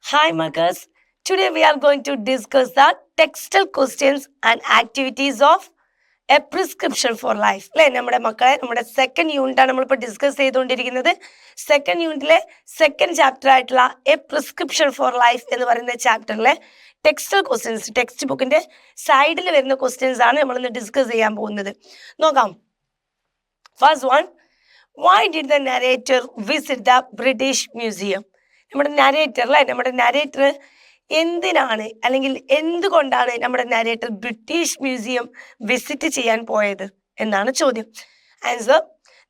Hi, Marcus. Today we are going to discuss the textual questions and activities of A prescription four life അല്ലേ. നമ്മുടെ മക്കളെ നമ്മുടെ second യൂണിറ്റാണ് നമ്മളിപ്പോൾ discuss ചെയ്തുകൊണ്ടിരിക്കുന്നത്. സെക്കൻഡ് യൂണിറ്റിലെ സെക്കൻഡ് ചാപ്റ്റർ ആയിട്ടുള്ള എ പ്രിസ്ക്രിപ്ഷൻ ഫോർ ലൈഫ് എന്ന് പറയുന്ന ചാപ്റ്ററിലെ ടെക്സ്റ്റൽ ക്വസ്റ്റ്യൻസ്, ടെക്സ്റ്റ് ബുക്കിന്റെ സൈഡിൽ വരുന്ന ക്വസ്റ്റ്യൻസ് ആണ് നമ്മളിന്ന് ഡിസ്കസ് ചെയ്യാൻ പോകുന്നത്. നോക്കാം. First one, why did the narrator visit the British museum? നമ്മുടെ നരേറ്റർ എന്തിനാണ് അല്ലെങ്കിൽ എന്തുകൊണ്ടാണ് നമ്മുടെ നരേറ്റർ ബ്രിട്ടീഷ് മ്യൂസിയം വിസിറ്റ് ചെയ്യാൻ പോയത് എന്നാണ് ചോദ്യം. Answer: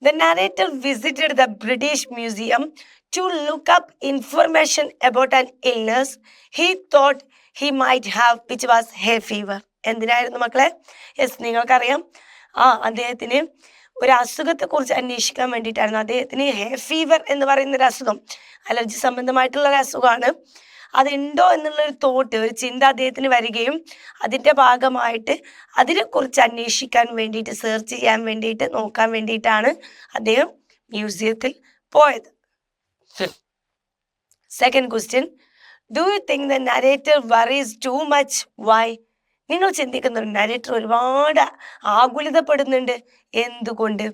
the narrator visited the British Museum to look up information about an illness he thought he might have which was hay fever. എന്തിനായിരുന്നു മക്കളെ? യെസ്, നിങ്ങൾക്കറിയാം, അദ്ദേഹത്തിന് ഒരു അസുഖത്തെ കുറിച്ച് അന്വേഷിക്കാൻ വേണ്ടിയിട്ടായിരുന്നു. അദ്ദേഹത്തിന് ഹേ ഫീവർ എന്ന് പറയുന്ന ഒരു അസുഖം, അലർജി സംബന്ധമായിട്ടുള്ള ഒരു അസുഖമാണ്. അതുണ്ടോ എന്നുള്ളൊരു ഒരു ചിന്ത അദ്ദേഹത്തിന് വരികയും അതിൻ്റെ ഭാഗമായിട്ട് അതിനെക്കുറിച്ച് അന്വേഷിക്കാൻ വേണ്ടിയിട്ട്, സെർച്ച് ചെയ്യാൻ വേണ്ടിയിട്ട്, നോക്കാൻ വേണ്ടിയിട്ടാണ് അദ്ദേഹം മ്യൂസിയത്തിൽ പോയത്. Second question, do you think the narrator worries too much? Why? നിങ്ങൾ ചിന്തിക്കുന്നുണ്ട് നരേറ്റർ ഒരുപാട് ആകുലതപ്പെടുന്നുണ്ട്, എന്തുകൊണ്ട്?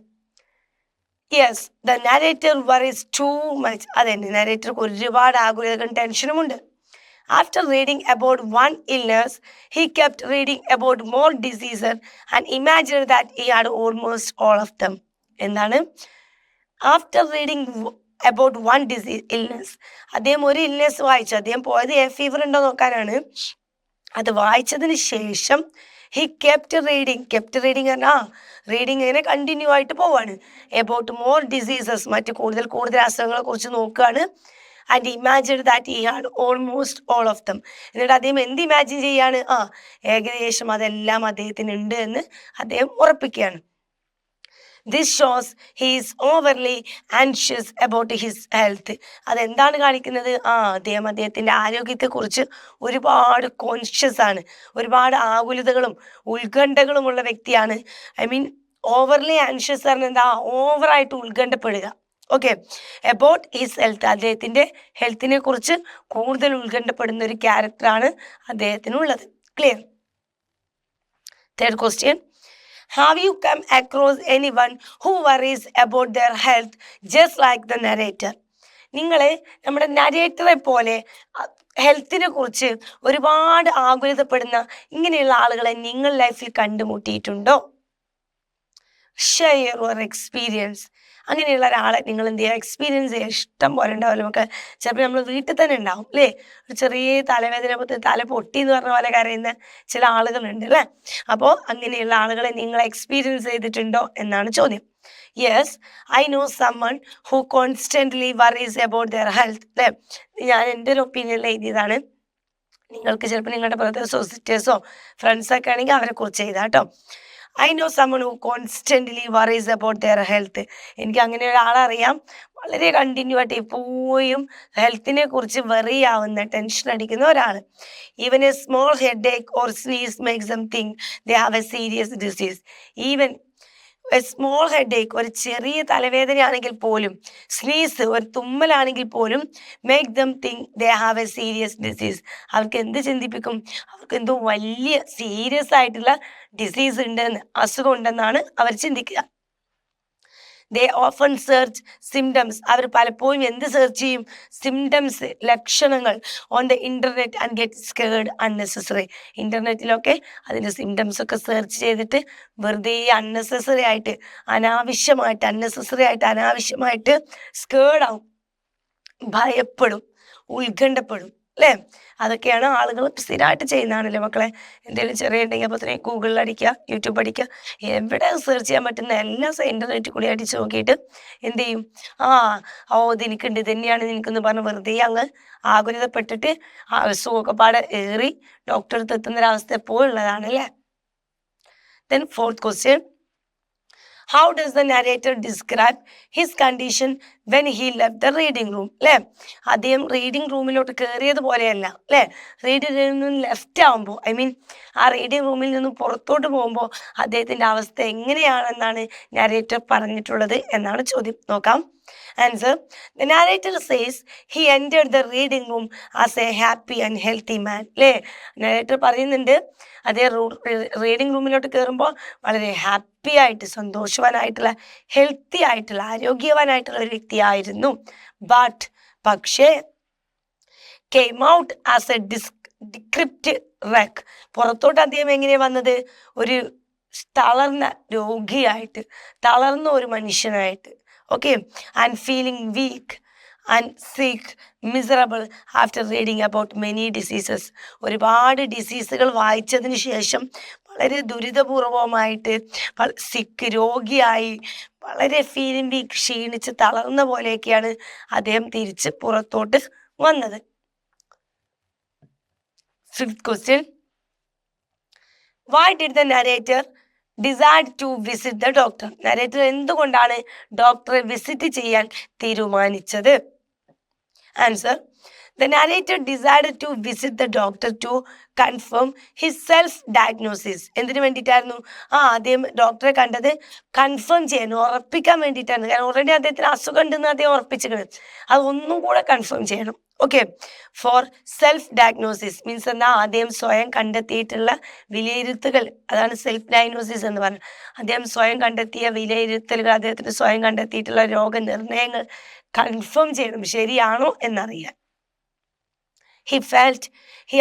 Yes, the narrator worries too much. അതെന്നെ, നരേറ്റർക്ക് ഒരുപാട് ആകുലതകളും ടെൻഷനുമുണ്ട്. After reading about one illness, he kept reading about more diseases and imagined that he had almost all of them. എന്താണ്? After reading about one illness, അദ്ദേഹം ഒരു illness വായിച്ചു. അദ്ദേഹം പോയത് എ ഫീവർ ഉണ്ടോ നോക്കാനാണ്. അത് വായിച്ചതിന് ശേഷം ഹി കെപ്റ്റ് റീഡിങ് പറഞ്ഞാൽ റീഡിങ് ഇങ്ങനെ കണ്ടിന്യൂ ആയിട്ട് പോവാണ്. എബൌട്ട് മോർ ഡിസീസസ്, മറ്റ് കൂടുതൽ അസുഖങ്ങളെ കുറിച്ച് നോക്കുകയാണ്. And imagine that he had almost all of them. എന്നിട്ട് അദ്ദേഹം എന്ത് ഇമാജിൻ ചെയ്യാണ്? ഏകദേശം അതെല്ലാം അദ്ദേഹത്തിന് ഉണ്ട് എന്ന് അദ്ദേഹം ഉറപ്പിക്കുകയാണ്. This shows he is overly anxious about his health. അതെന്താണ് കാണിക്കുന്നത്? അദ്ദേഹത്തിൻ്റെ ആരോഗ്യത്തെക്കുറിച്ച് ഒരുപാട് കോൺഷ്യസ് ആണ്, ഒരുപാട് ആകുലതകളും ഉത്കണ്ഠകളുമുള്ള വ്യക്തിയാണ്. ഐ മീൻ ഓവർലി ആൻഷ്യസ് പറഞ്ഞാൽ എന്താ? ഓവറായിട്ട് ഉത്കണ്ഠപ്പെടുക. ഓക്കെ, അബൌട്ട് ഹിസ് ഹെൽത്ത്, അദ്ദേഹത്തിൻ്റെ ഹെൽത്തിനെ കുറിച്ച് കൂടുതൽ ഉത്കണ്ഠപ്പെടുന്ന ഒരു ക്യാരക്ടറാണ് അദ്ദേഹത്തിനുള്ളത്. Clear? Third question, have you come across anyone who worries about their health just like the narrator? നിങ്ങൾ നമ്മുടെ നരേറ്ററെ പോലെ ഹെൽത്തിനെ കുറിച്ച് ഒരുപാട് ആകുലതപ്പെടുന്ന ഇങ്ങനെയുള്ള ആളുകളെ നിങ്ങൾ ലൈഫിൽ കണ്ടുമുട്ടിയിട്ടുണ്ടോ? Share your experience. അങ്ങനെയുള്ള ഒരാളെ നിങ്ങൾ എന്ത് ചെയ്യുക? എക്സ്പീരിയൻസ് ചെയ്യുക. ഇഷ്ടം പോലെ ഉണ്ടാവില്ല നമുക്ക്. ചിലപ്പോൾ നമ്മൾ വീട്ടിൽ തന്നെ ഉണ്ടാവും അല്ലേ? ഒരു ചെറിയ തലവേദന, തല പൊട്ടി എന്ന് പറഞ്ഞ പോലെ കരയുന്ന ചില ആളുകളുണ്ട് അല്ലേ? അപ്പോൾ അങ്ങനെയുള്ള ആളുകളെ നിങ്ങൾ എക്സ്പീരിയൻസ് ചെയ്തിട്ടുണ്ടോ എന്നാണ് ചോദ്യം. Yes, I know someone who constantly worries about their health. അല്ലേ? ഞാൻ എൻ്റെ ഒരു ഒപ്പീനിയനിൽ എഴുതിയതാണ്. നിങ്ങൾക്ക് ചിലപ്പോൾ നിങ്ങളുടെ ബ്രദേഴ്സോ സിസ്റ്റേഴ്സോ ഫ്രണ്ട്സൊക്കെ ആണെങ്കിൽ അവരെ കുറിച്ച് എഴുതാം കേട്ടോ. I know someone who constantly worries about their health. എനിക്ക് അങ്ങനെ ഒരാളറിയാം, വളരെ കണ്ടിന്യൂ ആയിട്ട് എപ്പോഴും ഹെൽത്തിനെ കുറിച്ച് വെറി ആവുന്ന, ടെൻഷൻ അടിക്കുന്ന ഒരാൾ. Even a small headache or sneeze makes them think they have a serious disease. Even a small headache, ഒരു ചെറിയ തലവേദനയാണെങ്കിൽ പോലും, സ്നീസ്, ഒരു തുമ്മലാണെങ്കിൽ പോലും, make them think they have a serious disease. അവർക്ക് എന്ത് ചിന്തിപ്പിക്കും? അവർക്ക് എന്തോ വലിയ സീരിയസ് ആയിട്ടുള്ള ഡിസീസ് ഉണ്ടെന്ന്, അസുഖം ഉണ്ടെന്നാണ് അവർ ചിന്തിക്കുക. They often search symptoms. അവർ പലപ്പോഴും എന്ത് സെർച്ച് ചെയ്യും? സിംറ്റംസ്, ലക്ഷണങ്ങൾ on the internet and get scared unnecessary. ഇന്റർനെറ്റിലൊക്കെ അതിൻ്റെ സിംറ്റംസ് ഒക്കെ സെർച്ച് ചെയ്തിട്ട് വെറുതെ അനാവശ്യമായിട്ട് സ്കേർഡ് ആവും, ഭയപ്പെടും, ഉത്കണ്ഠപ്പെടും അല്ലേ? അതൊക്കെയാണ് ആളുകൾ സ്ഥിരമായിട്ട് ചെയ്യുന്നതാണല്ലേ മക്കളെ. എന്തെങ്കിലും ചെറിയ ഉണ്ടെങ്കിൽ അപ്പോൾ തന്നെ ഗൂഗിളിൽ അടിക്കുക, യൂട്യൂബ് അടിക്കുക, എവിടെ സെർച്ച് ചെയ്യാൻ പറ്റുന്ന എല്ലാം ഇൻ്റർനെറ്റിൽ കൂടി അടിച്ച് നോക്കിയിട്ട് എന്ത് ചെയ്യും? ഇതെനിക്കുണ്ട്, തന്നെയാണ് നിനക്കെന്ന് പറഞ്ഞ് വെറുതെ അങ്ങ് ആകുലതപ്പെട്ടിട്ട് അസുഖമൊക്കെ പാടെ ഏറി ഡോക്ടറെ അടുത്ത് എത്തുന്നൊരവസ്ഥ എപ്പോഴുള്ളതാണ് അല്ലേ? Then fourth question, how does the narrator describe his condition when he left the reading room? അല്ലേ? അദ്ദേഹം റീഡിംഗ് റൂമിലോട്ട് കയറിയതുപോലെയല്ല അല്ലേ? റീഡിംഗ് റൂമിൽ നിന്ന് ലെഫ്റ്റ് ആകുമ്പോൾ, ഐ മീൻ ആ റീഡിംഗ് റൂമിൽ നിന്ന് പുറത്തോട്ട് പോകുമ്പോൾ അദ്ദേഹത്തിൻ്റെ അവസ്ഥ എങ്ങനെയാണെന്നാണ് നരേറ്റർ പറഞ്ഞിട്ടുള്ളത് എന്നാണ് ചോദ്യം. നോക്കാം. Answer. The narrator says he entered the reading room as a happy and healthy man. അല്ലേ? narrator പറയുന്നുണ്ട് അതേ റീഡിംഗ് റൂമിലോട്ട് കയറുമ്പോൾ വളരെ ഹാപ്പി ആയിട്ട് സന്തോഷവാനായിട്ടുള്ള ഹെൽത്തി ആയിട്ടുള്ള ആരോഗ്യവാനായിട്ടുള്ള ഒരു വ്യക്തിയായിരുന്നു. പക്ഷേ came out as a decrepit wreck. പുറത്തോട്ട് അദ്ദേഹം എങ്ങനെയാണ് വന്നത്? ഒരു തളർന്ന രോഗിയായിട്ട്, തളർന്ന ഒരു മനുഷ്യനായിട്ട്. Okay, and feeling weak and sick, miserable after reading about many diseases. ഒരുപാട് ഡിസീസുകൾ വായിച്ചതിന് ശേഷം വളരെ ദുരിതപൂർവമായിട്ട് സിക്ക്, രോഗിയായി, വളരെ ഫീലിംഗ് വീക്ക്, ക്ഷീണിച്ച് തളർന്ന പോലെയൊക്കെയാണ് അദ്ദേഹം തിരിച്ച് പുറത്തോട്ട് വന്നത്. Fifth question. Why did the narrator decide to visit the doctor? narrator എന്തുകൊണ്ടാണ് ഡോക്ടറെ വിസിറ്റ് ചെയ്യാൻ തീരുമാനിച്ചത്? Answer. The narrator decided to visit the doctor to confirm his self-diagnosis. എന്തിനു വേണ്ടിയിട്ടായിരുന്നു? അദ്ദേഹം ഡോക്ടറെ കണ്ടത് കൺഫേം ചെയ്യാൻ, ഉറപ്പിക്കാൻ വേണ്ടിയിട്ടായിരുന്നു. കാരണം ഓൾറെഡി അദ്ദേഹത്തിന് അസുഖം ഉണ്ടെന്ന് അദ്ദേഹം ഉറപ്പിച്ചിരിക്കുന്നത്. അത് ഒന്നും കൂടെ കൺഫേം ചെയ്യണം. Okay, for self diagnosis means എന്താ? അദ്ദേഹം സ്വയം കണ്ടെത്തിയിട്ടുള്ള വിലയിരുത്തലുകൾ, അതാണ് സെൽഫ് ഡയഗ്നോസിസ് എന്ന് പറഞ്ഞത്. അദ്ദേഹം സ്വയം കണ്ടെത്തിയ വിലയിരുത്തലുകൾ, അദ്ദേഹത്തിന് സ്വയം കണ്ടെത്തിയിട്ടുള്ള രോഗനിർണയങ്ങൾ കൺഫേം ചെയ്യണം, ശരിയാണോ എന്നറിയാൻ. He felt he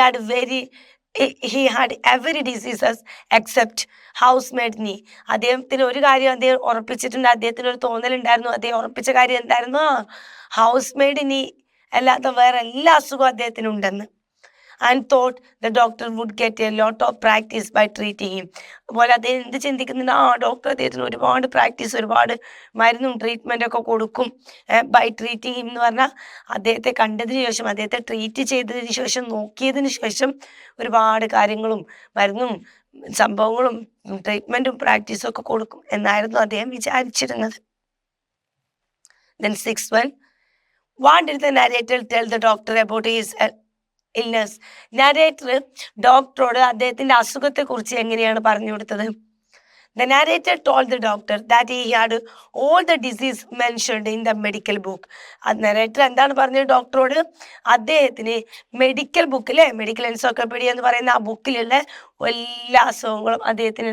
had every diseases except housemaid knee. അദ്ദേഹത്തിന് ഒരു കാര്യം അദ്ദേഹം ഉറപ്പിച്ചിട്ടുണ്ട്, അദ്ദേഹത്തിന് ഒരു തോന്നലുണ്ടായിരുന്നു. അദ്ദേഹം ഉറപ്പിച്ച കാര്യം എന്തായിരുന്നു? ഹൗസ്മെയ്ഡ് knee അല്ലാത്ത വേറെ എല്ലാ അസുഖവും അദ്ദേഹത്തിനുണ്ടെന്ന്. And thought the doctor would get a lot of practice by treating him. അതുപോലെ അദ്ദേഹം എന്ത് ചിന്തിക്കുന്നുണ്ട്? ഡോക്ടർ അദ്ദേഹത്തിന് ഒരുപാട് പ്രാക്ടീസ്, ഒരുപാട് മരുന്നും ട്രീറ്റ്മെൻ്റ് ഒക്കെ കൊടുക്കും. ബൈ ട്രീറ്റിങ് ഹിം എന്ന് പറഞ്ഞാൽ അദ്ദേഹത്തെ കണ്ടതിന് ശേഷം, അദ്ദേഹത്തെ ട്രീറ്റ് ചെയ്തതിന് ശേഷം, നോക്കിയതിന് ശേഷം ഒരുപാട് കാര്യങ്ങളും മരുന്നും സംഭവങ്ങളും ട്രീറ്റ്മെൻറ്റും പ്രാക്ടീസും ഒക്കെ കൊടുക്കും എന്നായിരുന്നു അദ്ദേഹം വിചാരിച്ചിരുന്നത്. Then sixth one. What did the narrator tell the doctor about his illness? narrator ഡോക്ടറോട് അദ്ദേഹത്തിന്റെ അസുഖത്തെ കുറിച്ച് എങ്ങനെയാണ് പറഞ്ഞു കൊടുത്തത്? The narrator told the doctor that he had all the disease mentioned in the medical book. narrator എന്താണ് പറഞ്ഞത് ഡോക്ടറോട്? അദ്ദേഹത്തിന് മെഡിക്കൽ ബുക്കിലെ, മെഡിക്കൽ എൻസൈക്ലോപീഡിയ എന്ന് പറയുന്ന ആ ബുക്കിലുള്ള എല്ലാ അസുഖങ്ങളും അദ്ദേഹത്തിന്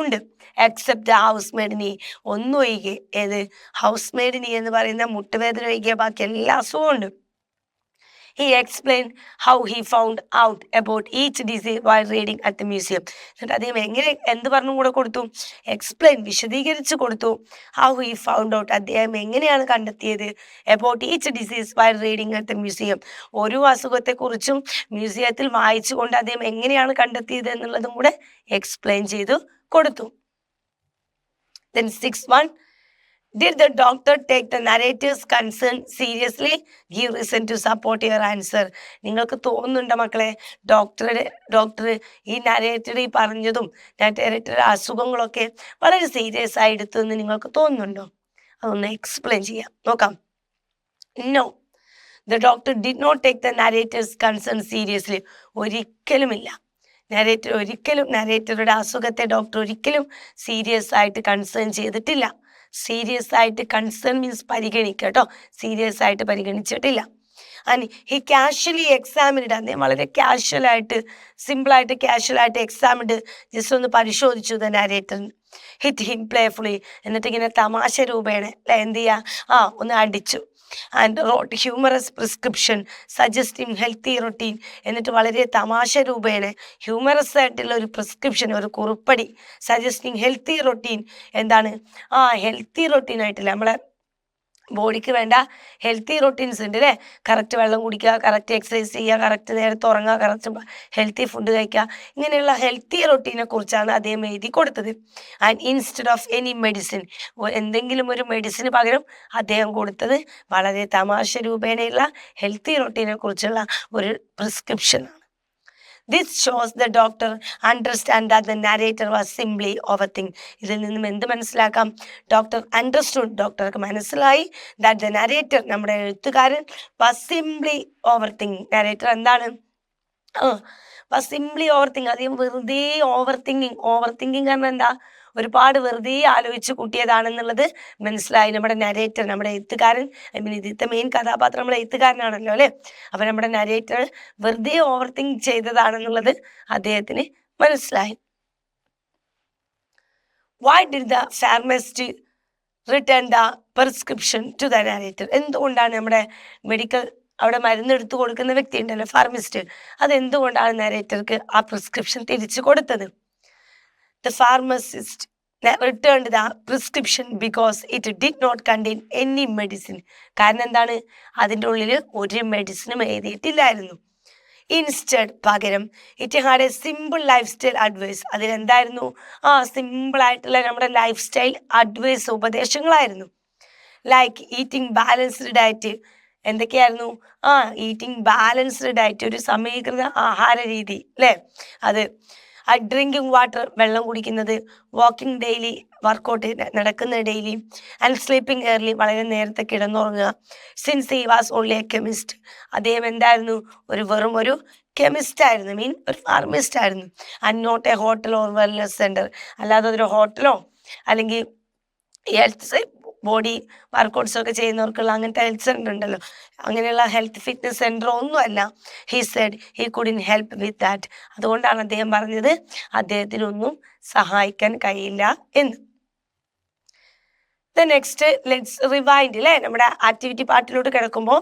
ഉണ്ട്. എക്സെപ്റ്റ് ഹൗസ്മെയ്ഡ് knee, ഒന്നൊഴികെ. ഏത്? ഹൗസ്മെയ്ഡ് knee എന്ന് പറയുന്ന മുട്ടുവേദന ഒഴികെ ബാക്കി എല്ലാ അസുഖവും ഉണ്ട്. He explained how he found out about each disease while reading at the museum. എന്നിട്ട് അദ്ദേഹം എന്ത് പറഞ്ഞു കൂടെ കൊടുത്തു? വിശദീകരിച്ചു കൊടുത്തു. How he found out, അദ്ദേഹം എങ്ങനെയാണ് കണ്ടെത്തിയത്? about each disease while reading at the museum. ഓരോ അസുഖത്തെക്കുറിച്ചും മ്യൂസിയത്തിൽ വായിച്ചുകൊണ്ട് അദ്ദേഹം എങ്ങനെയാണ് കണ്ടെത്തിയത് എന്നുള്ളതും കൂടെ എക്സ്പ്ലെയിൻ ചെയ്തു കൊടുത്തു. Then sixth one. Did the doctor take the narrator's concern seriously? Give reason to support your answer. നിങ്ങൾക്ക് തോന്നുന്നുണ്ടോ മക്കളെ, ഡോക്ടർ ഈ narrator ഈ പറഞ്ഞതും narrator അസുഖങ്ങളൊക്കെ വളരെ സീരിയസ് ആയി എടുത്തു എന്ന് നിങ്ങൾക്ക് തോന്നുന്നുണ്ടോ? അതൊന്ന് എക്സ്പ്ലെയിൻ ചെയ്യാം, നോക്കാം. No, the doctor did not take the narrator's concern seriously. ഒരിക്കലുമില്ല. narratorയുടെ അസുഖത്തെ ഡോക്ടർ ഒരിക്കലും സീരിയസ് ആയിട്ട് കൺസേൺ ചെയ്തിട്ടില്ല. സീരിയസ് ആയിട്ട് കൺസേൺ മീൻസ് പരിഗണിക്കുക കേട്ടോ, സീരിയസ് ആയിട്ട് പരിഗണിച്ചിട്ടില്ല. ആൻഡ് ഹി കാഷ്വലി എക്സാമിൻഡ്, അദ്ദേഹം വളരെ കാഷ്വലായിട്ട്, സിമ്പിളായിട്ട് കാഷ്വലായിട്ട് എക്സാമിൻഡ്, ജസ്റ്റ് ഒന്ന് പരിശോധിച്ചു ദ narrator. ഹിറ്റ് ഹിം പ്ലേഫുള്ളി, എന്നിട്ട് ഇങ്ങനെ തമാശ രൂപേണ എന്ത് ചെയ്യുക, ഒന്ന് അടിച്ചു. And rote humorous prescription suggesting healthy routine, എന്നിട്ട് വളരെ തമാശ രൂപേണ ഹ്യൂമറസ് ആയിട്ടുള്ള ഒരു പ്രിസ്ക്രിപ്ഷൻ, ഒരു കുറിപ്പടി, സജസ്റ്റിംഗ് ഹെൽത്തി റൊട്ടീൻ. എന്താണ്? ഹെൽത്തി റൊട്ടീൻ ആയിട്ടില്ല, നമ്മളെ ബോഡിക്ക് വേണ്ട ഹെൽത്തി റൊട്ടീൻസ് ഉണ്ട് അല്ലേ? കറക്റ്റ് വെള്ളം കുടിക്കുക, കറക്റ്റ് എക്സസൈസ് ചെയ്യുക, കറക്റ്റ് നേരത്തെ ഉറങ്ങുക, കറക്റ്റ് ഹെൽത്തി ഫുഡ് കഴിക്കുക, ഇങ്ങനെയുള്ള ഹെൽത്തി റൊട്ടീനെ കുറിച്ചാണ് അദ്ദേഹം എഴുതി കൊടുത്തത്. And instead of any medicine, എന്തെങ്കിലും ഒരു മെഡിസിന് പകരം അദ്ദേഹം കൊടുത്തത് വളരെ തമാശ രൂപേണയുള്ള ഹെൽത്തി റൊട്ടീനെ കുറിച്ചുള്ള ഒരു പ്രിസ്ക്രിപ്ഷനാണ്. This shows the doctor understand that the narrator was simply overthink. ഇതിൽ നിന്നും എന്ത് മനസ്സിലാക്കാം? ഡോക്ടർ അണ്ടർസ്റ്റുഡ്, ഡോക്ടർക്ക് മനസ്സിലായി that the narrator, നമ്മുടെ എഴുത്തുകാരൻ, was simply overthink. narrator എന്താണ്? was simply overthink. അദ്ദേഹം വെറുതെ ഓവർ തിങ്കിങ് കാരണം എന്താ? ഒരുപാട് വെറുതെ ആലോചിച്ച് കൂട്ടിയതാണെന്നുള്ളത് മനസ്സിലായി. നമ്മുടെ നരേറ്റർ, നമ്മുടെ എഴുത്തുകാരൻ, ഇതിലത്തെ മെയിൻ കഥാപാത്രം നമ്മുടെ എഴുത്തുകാരനാണല്ലോ അല്ലെ. അപ്പൊ നമ്മുടെ നരേറ്റർ വെറുതെ ഓവർ തിങ്ക് ചെയ്തതാണെന്നുള്ളത് അദ്ദേഹത്തിന് മനസ്സിലായി. Why did the pharmacist return the prescription to the narrator? എന്തുകൊണ്ടാണ് നമ്മുടെ മെഡിക്കൽ അവിടെ മരുന്ന് എടുത്തു കൊടുക്കുന്ന വ്യക്തി ഉണ്ടല്ലോ, ഫാർമസിസ്റ്റ്, അതെന്തുകൊണ്ടാണ് നരേറ്റർക്ക് ആ പ്രിസ്ക്രിപ്ഷൻ തിരിച്ചു കൊടുത്തത്? The pharmacist returned the prescription because it did not contain any medicine. കാരണം എന്താണ്? അതിൻ്റെ ഉള്ളിൽ ഒരു മെഡിസിനും എഴുതിയിട്ടില്ലായിരുന്നു. ഇൻസ്റ്റഡ്, പകരം it had a simple life style advice. അതിലെന്തായിരുന്നു? സിമ്പിൾ ആയിട്ടുള്ള നമ്മുടെ ലൈഫ് സ്റ്റൈൽ അഡ്വൈസ്, ഉപദേശങ്ങളായിരുന്നു. Like eating balanced diet. എന്തൊക്കെയായിരുന്നു? ഈറ്റിംഗ് ബാലൻസ്ഡ് ഡയറ്റ്, ഒരു സമീകൃത ആഹാര രീതി അല്ലേ, അത്. ഡ്രിങ്കിങ് വാട്ടർ, വെള്ളം കുടിക്കുന്നത്. വാക്കിംഗ് ഡെയിലി, വർക്കൗട്ട് നടക്കുന്നത് ഡെയിലി. ആൻഡ് സ്ലീപ്പിംഗ് എയർലി, വളരെ നേരത്തെ കിടന്നുറങ്ങുക. Since he was only a chemist, അദ്ദേഹം എന്തായിരുന്നു? വെറും ഒരു കെമിസ്റ്റ് ആയിരുന്നു, ഒരു ഫാർമസിസ്റ്റ് ആയിരുന്നു. And not a hotel or wellness centre, അല്ലാതെ അതൊരു ഹോട്ടലോ അല്ലെങ്കിൽ ഹെൽത്ത് ബോഡി വർക്കൗട്ട്സ് ഒക്കെ ചെയ്യുന്നവർക്കുള്ള അങ്ങനത്തെ ഹെൽത്ത് സെൻ്റർ ഉണ്ടല്ലോ, അങ്ങനെയുള്ള ഹെൽത്ത് ഫിറ്റ്നസ് സെൻ്റർ ഒന്നുമല്ല. He said he couldn't help with that. അതുകൊണ്ടാണ് അദ്ദേഹം പറഞ്ഞത് അദ്ദേഹത്തിനൊന്നും സഹായിക്കാൻ കഴിയില്ല എന്ന്. നെക്സ്റ്റ് ലെറ്റ്സ് റിവൈൻഡ് അല്ലേ, നമ്മുടെ ആക്ടിവിറ്റി പാർട്ടിലോട്ട് കിടക്കുമ്പോൾ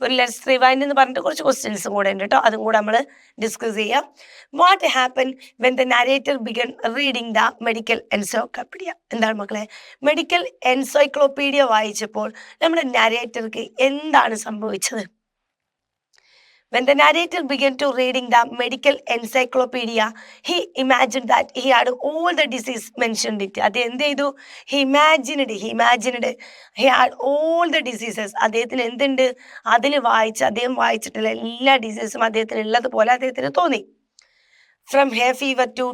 ഒരു ലെറ്റ്സ് റിവൈൻഡ് എന്ന് പറഞ്ഞിട്ട് കുറച്ച് ക്വസ്റ്റ്യൻസും കൂടെ ഉണ്ട് കേട്ടോ, അതും കൂടെ നമ്മൾ ഡിസ്കസ് ചെയ്യാം. What happen when the narrator began reading the medical encyclopedia? എന്താണ് മക്കളെ? മെഡിക്കൽ എൻസൈക്ലോപീഡിയ വായിച്ചപ്പോൾ നമ്മുടെ നരേറ്റർക്ക് എന്താണ് സംഭവിച്ചത്? When the narrator began to reading the medical encyclopedia, he imagined that he had all the disease mentioned it. അത് എന്ത് ചെയ്തു? He imagined he had all the diseases. അദ്ദേഹത്തിന് എന്തുണ്ട്? അദ്ദേഹം വായിച്ചിട്ടുള്ള എല്ലാ ഡിസീസും അദ്ദേഹത്തിന് ഉള്ളതുപോലെ അദ്ദേഹത്തിന് തോന്നി. From hay fever to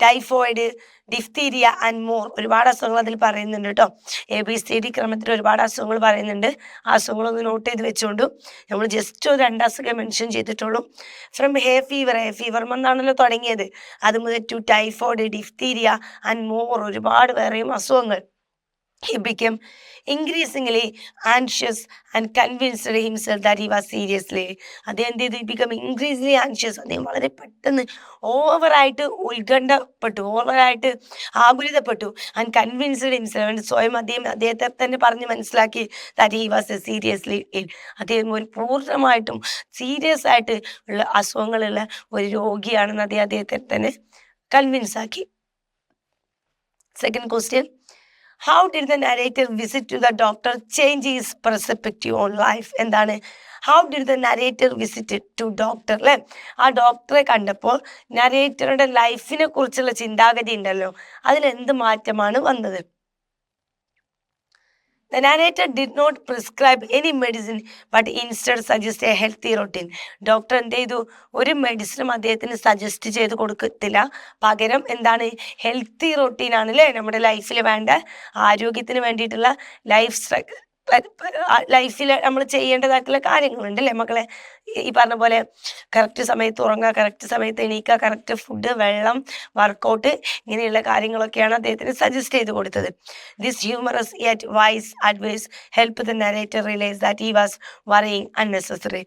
typhoid, diphtheria and more, ഒരുപാട് അസുഖങ്ങൾ അതിൽ പറയുന്നുണ്ട് കേട്ടോ. ABCD ക്രമത്തിൽ ഒരുപാട് അസുഖങ്ങൾ പറയുന്നുണ്ട്. ആ അസുഖങ്ങളൊന്ന് നോട്ട് ചെയ്ത് വെച്ചുകൊണ്ടു. നമ്മൾ ജസ്റ്റ് ഒരു 2 അസുഖം മെൻഷൻ ചെയ്തിട്ടുള്ളൂ. ഫ്രം ഹേ ഫീവർ എന്നാണല്ലോ തുടങ്ങിയത്, അത് മുതൽ to typhoid, diphtheria and more, ഒരുപാട് വേറെയും അസുഖങ്ങൾ. He became increasingly anxious and convinced himself that he was seriously. അദ്ദേഹം എന്ത് ചെയ്തു? become increasingly anxious. അദ്ദേഹം വളരെ പെട്ടെന്ന് ഓവറായിട്ട് ഉത്കണ്ഠപ്പെട്ടു, ഓവറായിട്ട് ആകുലതപ്പെട്ടു. ആൻഡ് കൺവിൻസ്ഡ് ഹിംസെൽഫ്, സ്വയം അദ്ദേഹത്തെ തന്നെ പറഞ്ഞ് മനസ്സിലാക്കി that he was seriously ill. അദ്ദേഹം ഒരു പൂർണ്ണമായിട്ടും സീരിയസ് ആയിട്ട് ഉള്ള അസുഖങ്ങളുള്ള ഒരു രോഗിയാണെന്ന് അദ്ദേഹത്തെ തന്നെ കൺവിൻസ് ആക്കി. Second question, how did the narrator visit to the doctor change his perspective on life? എന്താണ്? how did the narrator visit to doctor? അല്ലെ, ആ ഡോക്ടറെ കണ്ടപ്പോൾ നരേറ്ററുടെ ലൈഫിനെ കുറിച്ചുള്ള ചിന്താഗതി ഉണ്ടല്ലോ, അതിലെന്ത് മാറ്റമാണ് വന്നത്? The narrator did not prescribe any medicine but instead suggest a healthy routine. Doctor എന്ത് ചെയ്തു? ഒരു മെഡിസിനും അദ്ദേഹത്തിന് സജസ്റ്റ് ചെയ്ത് കൊടുക്കത്തില്ല, പകരം എന്താണ്? ഹെൽത്തി റൊട്ടീനാണ് അല്ലേ, നമ്മുടെ ലൈഫിൽ വേണ്ട ആരോഗ്യത്തിന് വേണ്ടിയിട്ടുള്ള ലൈഫിൽ നമ്മൾ ചെയ്യേണ്ടതായിട്ടുള്ള കാര്യങ്ങളുണ്ട് അല്ലേ മക്കളെ. ഈ പറഞ്ഞ പോലെ കറക്റ്റ് സമയത്ത് ഉറങ്ങുക, കറക്റ്റ് സമയത്ത് എണീക്കുക, കറക്റ്റ് ഫുഡ്, വെള്ളം, വർക്കൗട്ട്, ഇങ്ങനെയുള്ള കാര്യങ്ങളൊക്കെയാണ് അദ്ദേഹത്തിന് സജസ്റ്റ് ചെയ്ത് കൊടുത്തത്. This humorous yet wise advice help the narrator realise that he was worrying unnecessary.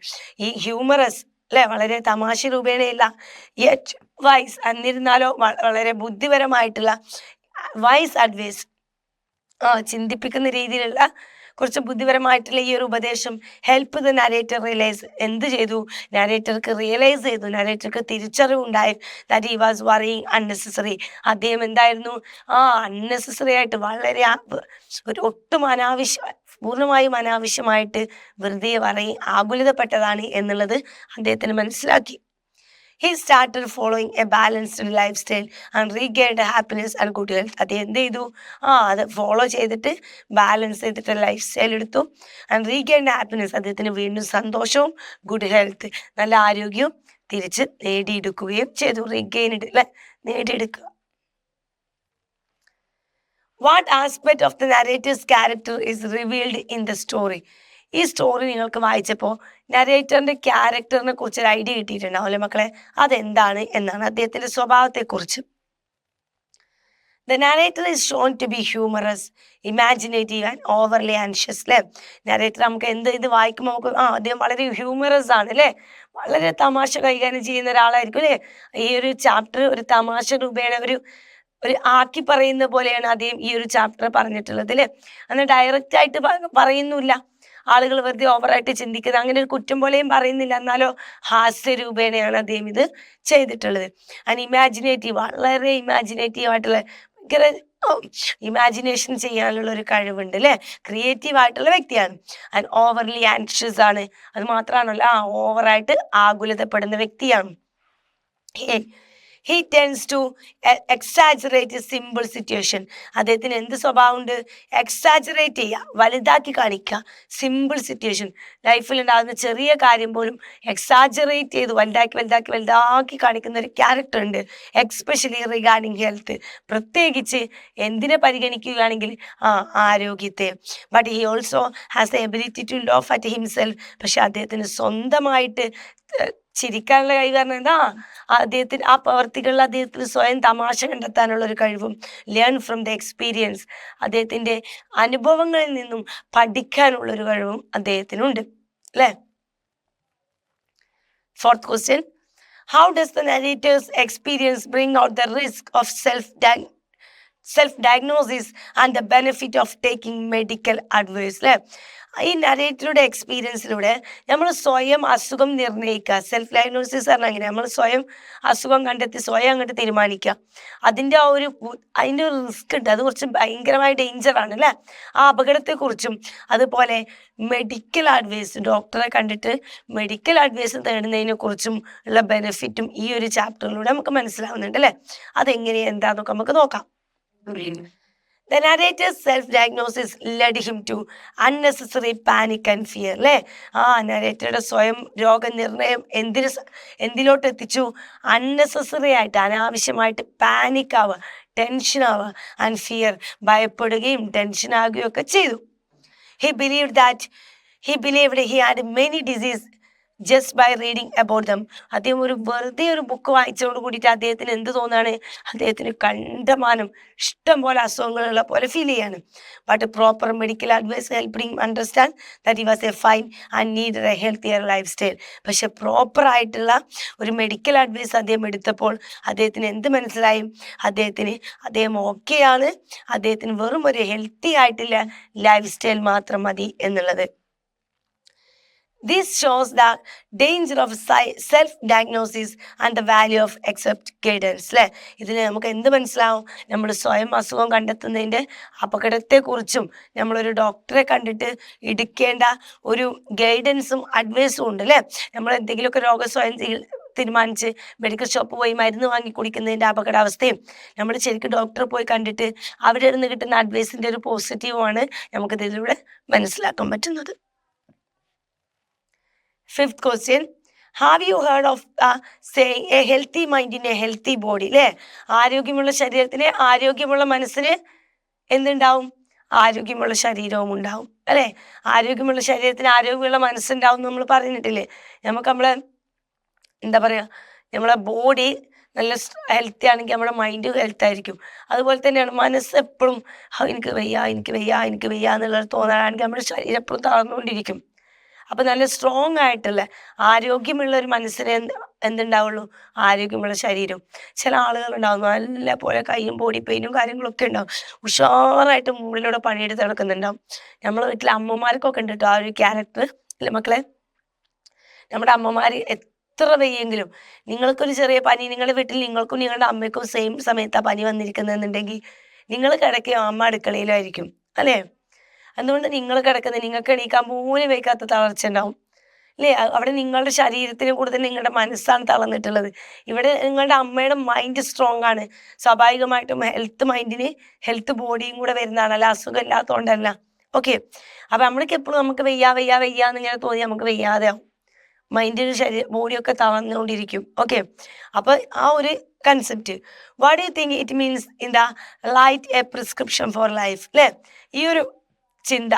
ഈ ഹ്യൂമറസ് അല്ലെ, വളരെ തമാശ രൂപേണയില്ല, യെറ്റ് വൈസ്, എന്നിരുന്നാലോ വളരെ ബുദ്ധിപരമായിട്ടുള്ള വൈസ് അഡ്വൈസ്, ചിന്തിപ്പിക്കുന്ന രീതിയിലുള്ള കുറച്ച് ബുദ്ധിപരമായിട്ടുള്ള ഈ ഒരു ഉപദേശം ഹെൽപ്പ് ദ നരേറ്റർ റിയലൈസ്, എന്ത് ചെയ്തു? നരേറ്റർക്ക് റിയലൈസ് ചെയ്തു, നരേറ്റർക്ക് തിരിച്ചറിവുണ്ടായി that he was worrying unnecessary. അദ്ദേഹം എന്തായിരുന്നു? അൺനെസസറി ആയിട്ട്, വളരെ ഒട്ടും പൂർണ്ണമായും അനാവശ്യമായിട്ട് വെറുതെ ആകുലതപ്പെട്ടതാണ് എന്നുള്ളത് അദ്ദേഹത്തിന് മനസ്സിലാക്കി. He started following a balanced lifestyle and regained happiness and good health. അദ്ദേഹം എന്ത് ചെയ്തു? അത് ഫോളോ ചെയ്തിട്ട് ബാലൻസ് ചെയ്തിട്ട് ലൈഫ് സ്റ്റൈൽ എടുത്തു. ആൻഡ് റീഗെയിൻഡ് ഹാപ്പിനെസ്, അദ്ദേഹത്തിന് വീണ്ടും സന്തോഷവും ഗുഡ് ഹെൽത്ത്, നല്ല ആരോഗ്യവും തിരിച്ച് നേടിയെടുക്കുകയും ചെയ്തു. റീഗെയിൻഡ് അല്ലെ, നേടിയെടുക്കുക. What aspect of the narratives character is revealed in the story? ഈ സ്റ്റോറി നിങ്ങൾക്ക് വായിച്ചപ്പോൾ നരേറ്ററിന്റെ ക്യാരക്ടറിനെ കുറിച്ച് ഒരു ഐഡിയ കിട്ടിയിട്ടുണ്ടാവും അല്ലേ മക്കളെ? അതെന്താണ് എന്നാണ്, അദ്ദേഹത്തിന്റെ സ്വഭാവത്തെക്കുറിച്ച്. The narrator is shown to be humorous, imaginative and overly anxious. അല്ലേ? നരേറ്റർ നമുക്ക് ഇത് വായിക്കുമ്പോൾ നമുക്ക് അദ്ദേഹം വളരെ ഹ്യൂമറസ് ആണ് അല്ലേ? വളരെ തമാശ കൈകാര്യം ചെയ്യുന്ന ഒരാളായിരിക്കും അല്ലേ? ഈ ഒരു ചാപ്റ്റർ ഒരു തമാശ രൂപേണ ഒരു ആക്കി പറയുന്ന പോലെയാണ് അദ്ദേഹം ഈ ഒരു ചാപ്റ്റർ പറഞ്ഞിട്ടുള്ളത് അല്ലേ? എന്നാൽ ഡയറക്റ്റ് ആയിട്ട് പറയുന്നില്ല. ആളുകൾ വെറുതെ ഓവറായിട്ട് ചിന്തിക്കുന്നത്, അങ്ങനെ ഒരു കുറ്റം പോലെയും പറയുന്നില്ല. എന്നാലോ ഹാസ്യ രൂപേണയാണ് അദ്ദേഹം ഇത് ചെയ്തിട്ടുള്ളത്. ആൻഡ് ഇമാജിനേറ്റീവ്, വളരെ ഇമാജിനേറ്റീവ് ആയിട്ടുള്ള ഭയങ്കര ഇമാജിനേഷൻ ചെയ്യാനുള്ള ഒരു കഴിവുണ്ട് അല്ലേ? ക്രിയേറ്റീവ് ആയിട്ടുള്ള വ്യക്തിയാണ്. ആൻഡ് ഓവർലി ആൻഷ്യസ് ആണ്. അത് മാത്രമാണല്ലോ ഓവറായിട്ട് ആകുലതപ്പെടുന്ന വ്യക്തിയാണ്. He tends to exaggerate a simple situation. അദ്ദേഹത്തിന് എന്ത് സ്വഭാവമുണ്ട്? എക്സാജറേറ്റ് ചെയ്യുക, വലുതാക്കി കാണിക്കുക. സിമ്പിൾ സിറ്റുവേഷൻ, ലൈഫിൽ ഉണ്ടാകുന്ന ചെറിയ കാര്യം പോലും എക്സാജറേറ്റ് ചെയ്ത് വലുതാക്കി കാണിക്കുന്ന ഒരു ക്യാരക്ടർ ഉണ്ട്. എക്സ്പെഷ്യലി റിഗാർഡിങ് ഹെൽത്ത്, പ്രത്യേകിച്ച് എന്തിനെ പരിഗണിക്കുകയാണെങ്കിൽ ആരോഗ്യത്തെ. But he also has the ability to laugh at himself. പക്ഷെ അദ്ദേഹത്തിന് സ്വന്തമായിട്ട് ചിരിക്കാനുള്ള കഴിവ് കാരണം എന്താ? അദ്ദേഹത്തിന് ആ പ്രവർത്തികളിൽ അദ്ദേഹത്തിന് സ്വയം തമാശ കണ്ടെത്താനുള്ള ഒരു കഴിവും, ലേൺ ഫ്രം ദ എക്സ്പീരിയൻസ്, അദ്ദേഹത്തിന്റെ അനുഭവങ്ങളിൽ നിന്നും പഠിക്കാനുള്ള ഒരു കഴിവും അദ്ദേഹത്തിനുണ്ട് അല്ലേ? Fourth question, how does the narrator's experience bring out the risk of self-diagnosis and the benefit of taking medical advice? അല്ലേ? ഈ നരേറ്ററുടെ എക്സ്പീരിയൻസിലൂടെ നമ്മൾ സ്വയം അസുഖം നിർണ്ണയിക്കുക. സെൽഫ് ഡയഗ്നോസിസ് പറഞ്ഞാൽ അങ്ങനെ നമ്മൾ സ്വയം അസുഖം കണ്ടെത്തി സ്വയം അങ്ങോട്ട് തീരുമാനിക്കുക. അതിൻ്റെ ഒരു റിസ്ക് ഉണ്ട്. അത് കുറച്ച് ഭയങ്കരമായ ഡേഞ്ചറാണ് അല്ലേ? ആ അപകടത്തെക്കുറിച്ചും അതുപോലെ മെഡിക്കൽ അഡ്വൈസ്, ഡോക്ടറെ കണ്ടിട്ട് മെഡിക്കൽ അഡ്വൈസ് നേടുന്നതിനെ കുറിച്ചും ഉള്ള ബെനിഫിറ്റും ഈ ഒരു ചാപ്റ്ററിലൂടെ നമുക്ക് മനസ്സിലാവുന്നുണ്ട് അല്ലേ? അതെങ്ങനെയാണ് എന്താന്നൊക്കെ നമുക്ക് നോക്കാം. The narrator's self-diagnosis led him to unnecessary panic and fear. അല്ലേ? നരേറ്ററുടെ സ്വയം രോഗനിർണയം എന്തിലോട്ട് എത്തിച്ചു? അൺനെസസറി ആയിട്ട്, അനാവശ്യമായിട്ട് പാനിക് ആവുക, ടെൻഷൻ ആവുക, ആൻഡ് ഫിയർ, ഭയപ്പെടുകയും ടെൻഷൻ ആകുകയും ഒക്കെ ചെയ്തു. He believed he had many diseases just by reading about them. അദ്ദേഹം വെറുതെ ഒരു ബുക്ക് വായിച്ചതോട് കൂടിയിട്ട് അദ്ദേഹത്തിന് എന്ത് തോന്നാണ്? അദ്ദേഹത്തിന് കണ്ടമാനം ഇഷ്ടം പോലെ അസുഖങ്ങളുള്ള പോലെ ഫീൽ ചെയ്യാണ്. But proper medical advice help him understand that he was a fine and need a healthier lifestyle. പക്ഷെ പ്രോപ്പറായിട്ടുള്ള ഒരു മെഡിക്കൽ അഡ്വൈസ് അദ്ദേഹം എടുത്തപ്പോൾ അദ്ദേഹത്തിന് എന്ത് മനസ്സിലായി? അദ്ദേഹം ഓക്കെയാണ്, അദ്ദേഹത്തിന് വെറും ഒരു ഹെൽത്തി ആയിട്ടുള്ള ലൈഫ് സ്റ്റൈൽ മാത്രം മതി എന്നുള്ളത്. This shows the danger of self-diagnosis and the value of accept guidance. അല്ലേ? ഇതിന് നമുക്ക് എന്ത് മനസ്സിലാവും? നമ്മൾ സ്വയം അസുഖം കണ്ടെത്തുന്നതിൻ്റെ അപകടത്തെക്കുറിച്ചും നമ്മളൊരു ഡോക്ടറെ കണ്ടിട്ട് എടുക്കേണ്ട ഒരു ഗൈഡൻസും അഡ്വൈസും ഉണ്ട് അല്ലേ? നമ്മൾ എന്തെങ്കിലുമൊക്കെ രോഗം സ്വയം തീരുമാനിച്ച് മെഡിക്കൽ ഷോപ്പ് പോയി മരുന്ന് വാങ്ങി കുടിക്കുന്നതിൻ്റെ അപകടാവസ്ഥയും നമ്മൾ ശരിക്കും ഡോക്ടറെ പോയി കണ്ടിട്ട് അവിടെ നിന്ന് കിട്ടുന്ന അഡ്വൈസിൻ്റെ ഒരു പോസിറ്റീവുമാണ് നമുക്കിതിലൂടെ മനസ്സിലാക്കാൻ പറ്റുന്നത്. Fifth question, have you heard of saying a healthy mind in a healthy body? അല്ലേ? ആരോഗ്യമുള്ള ശരീരത്തിന് ആരോഗ്യമുള്ള മനസ്സിന് എന്തുണ്ടാവും? ആരോഗ്യമുള്ള ശരീരവും ഉണ്ടാവും അല്ലേ? ആരോഗ്യമുള്ള ശരീരത്തിന് ആരോഗ്യമുള്ള മനസ്സുണ്ടാവും നമ്മൾ പറഞ്ഞിട്ടില്ലേ? നമ്മളെ എന്താ പറയുക, നമ്മളെ ബോഡി നല്ല ഹെൽത്തി ആണെങ്കിൽ നമ്മുടെ മൈൻഡ് ഹെൽത്ത് ആയിരിക്കും. അതുപോലെ തന്നെയാണ് മനസ്സ് എപ്പോഴും എനിക്ക് വയ്യ എന്നുള്ളത് തോന്നാനാണെങ്കിൽ നമ്മുടെ ശരീരം എപ്പോഴും തളർന്നുകൊണ്ടിരിക്കും. അപ്പം നല്ല സ്ട്രോങ് ആയിട്ടുള്ള ആരോഗ്യമുള്ള ഒരു മനസ്സിന് എന്തുണ്ടാവുള്ളൂ? ആരോഗ്യമുള്ള ശരീരം. ചില ആളുകളുണ്ടാവും നല്ല പോലെ കൈയും ബോഡി പെയിനും കാര്യങ്ങളൊക്കെ ഉണ്ടാവും, ഉഷാറായിട്ട് മുകളിലൂടെ പണിയെടുത്ത് നടക്കുന്നുണ്ടാവും. നമ്മളെ വീട്ടിലെ അമ്മമാർക്കൊക്കെ ഉണ്ട് കേട്ടോ ആ ഒരു ക്യാരക്ടർ അല്ലേ മക്കളെ? നമ്മുടെ അമ്മമാർ എത്ര വയ്യെങ്കിലും നിങ്ങൾക്കൊരു ചെറിയ പനി, നിങ്ങളുടെ വീട്ടിൽ നിങ്ങൾക്കും നിങ്ങളുടെ അമ്മയ്ക്കും സെയിം സമയത്താണ് പനി വന്നിരിക്കുന്നതെന്നുണ്ടെങ്കിൽ നിങ്ങൾ കിടക്കുകയോ അമ്മ അടുക്കളയിലായിരിക്കും അല്ലേ? അതുകൊണ്ട് നിങ്ങൾ കിടക്കുന്നത് നിങ്ങൾക്ക് എണീക്കാൻ പോലും വയ്ക്കാത്ത തളർച്ച ഉണ്ടാവും അല്ലേ? അവിടെ നിങ്ങളുടെ ശരീരത്തിന് കൂടുതൽ നിങ്ങളുടെ മനസ്സാണ് തളർന്നിട്ടുള്ളത്. ഇവിടെ നിങ്ങളുടെ അമ്മയുടെ മൈൻഡ് സ്ട്രോങ് ആണ്. സ്വാഭാവികമായിട്ടും ഹെൽത്ത് ബോഡിയും കൂടെ വരുന്നതാണ്, അല്ല അസുഖം ഇല്ലാത്തതുകൊണ്ടല്ല. ഓക്കെ, അപ്പം നമ്മൾക്ക് എപ്പോഴും നമുക്ക് വയ്യ എന്നിങ്ങനെ തോന്നി നമുക്ക് വയ്യാതെ ആവും. മൈൻഡിന് ബോഡിയൊക്കെ തളർന്നുകൊണ്ടിരിക്കും. ഓക്കെ, അപ്പോൾ ആ ഒരു concept, what you think it means in the light A prescription four life അല്ലേ? ഈ ഒരു ചിന്ത,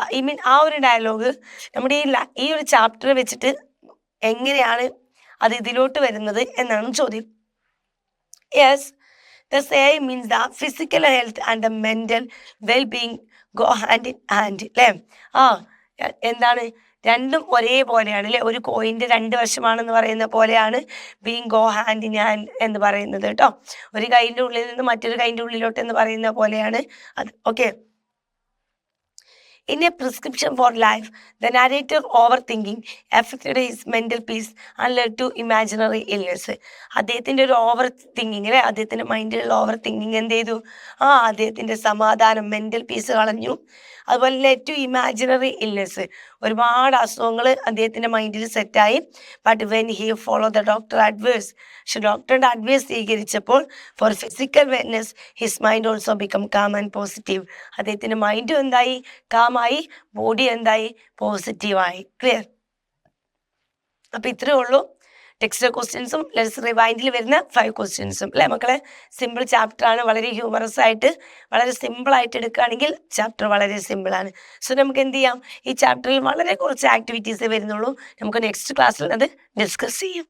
ആ ഒരു ഡയലോഗ് നമ്മുടെ ഈ ഒരു ചാപ്റ്റർ വെച്ചിട്ട് എങ്ങനെയാണ് അത് ഇതിലോട്ട് വരുന്നത് എന്നാണ് ചോദ്യം. Yes, The same means the physical health and the mental well-being go hand in hand. അല്ലേ? എന്താണ്, രണ്ടും ഒരേപോലെയാണ് അല്ലേ? ഒരു കോയിൻ്റെ രണ്ട് വശമാണെന്ന് പറയുന്ന പോലെയാണ് being go hand in hand എന്ന് പറയുന്നത് കേട്ടോ. ഒരു കൈൻ്റെ ഉള്ളിൽ നിന്ന് മറ്റൊരു കൈൻ്റെ ഉള്ളിലോട്ട് എന്ന് പറയുന്ന പോലെയാണ് അത്. Okay. In a prescription for life, the narrator overthinking affected his mental peace and led to imaginary illness. അദ്ദേഹത്തിൻ്റെ ഒരു ഓവർ തിങ്കിങ് അല്ലേ, അദ്ദേഹത്തിൻ്റെ മൈൻഡിലുള്ള ഓവർ തിങ്കിങ് എന്ത് ചെയ്തു? അദ്ദേഹത്തിൻ്റെ സമാധാനം, മെൻ്റൽ പീസ് കളഞ്ഞു. അതുപോലെ ലെഡ് ടു ഇമാജിനറി ഇൽനെസ്, ഒരുപാട് അസുഖങ്ങൾ അദ്ദേഹത്തിൻ്റെ മൈൻഡിൽ സെറ്റായി. But when he follow the doctor advice, പക്ഷെ ഡോക്ടറുടെ അഡ്വൈസ് സ്വീകരിച്ചപ്പോൾ for physical wellness his mind also become calm and positive. അദ്ദേഹത്തിൻ്റെ മൈൻഡും എന്തായി? കാമായി, ബോഡി എന്തായി? പോസിറ്റീവായി. ക്ലിയർ? അപ്പം ഇത്രയേ ഉള്ളൂ ടെക്സ്റ്റ് ക്വസ്റ്റ്യൻസും ലെറ്റ്സ് റിവൈൻഡിൽ വരുന്ന 5 ക്വസ്റ്റ്യൻസും അല്ലേ മക്കളെ? സിമ്പിൾ ചാപ്റ്ററാണ്, വളരെ ഹ്യൂമറസ് ആയിട്ട് വളരെ സിമ്പിളായിട്ട് എടുക്കുകയാണെങ്കിൽ ചാപ്റ്റർ വളരെ സിമ്പിളാണ്. സോ നമുക്ക് എന്ത് ചെയ്യാം, ഈ ചാപ്റ്ററിൽ വളരെ കുറച്ച് ആക്ടിവിറ്റീസേ വരുന്നുള്ളൂ. നമുക്ക് നെക്സ്റ്റ് ക്ലാസ്സിൽ അത് ഡിസ്കസ് ചെയ്യും.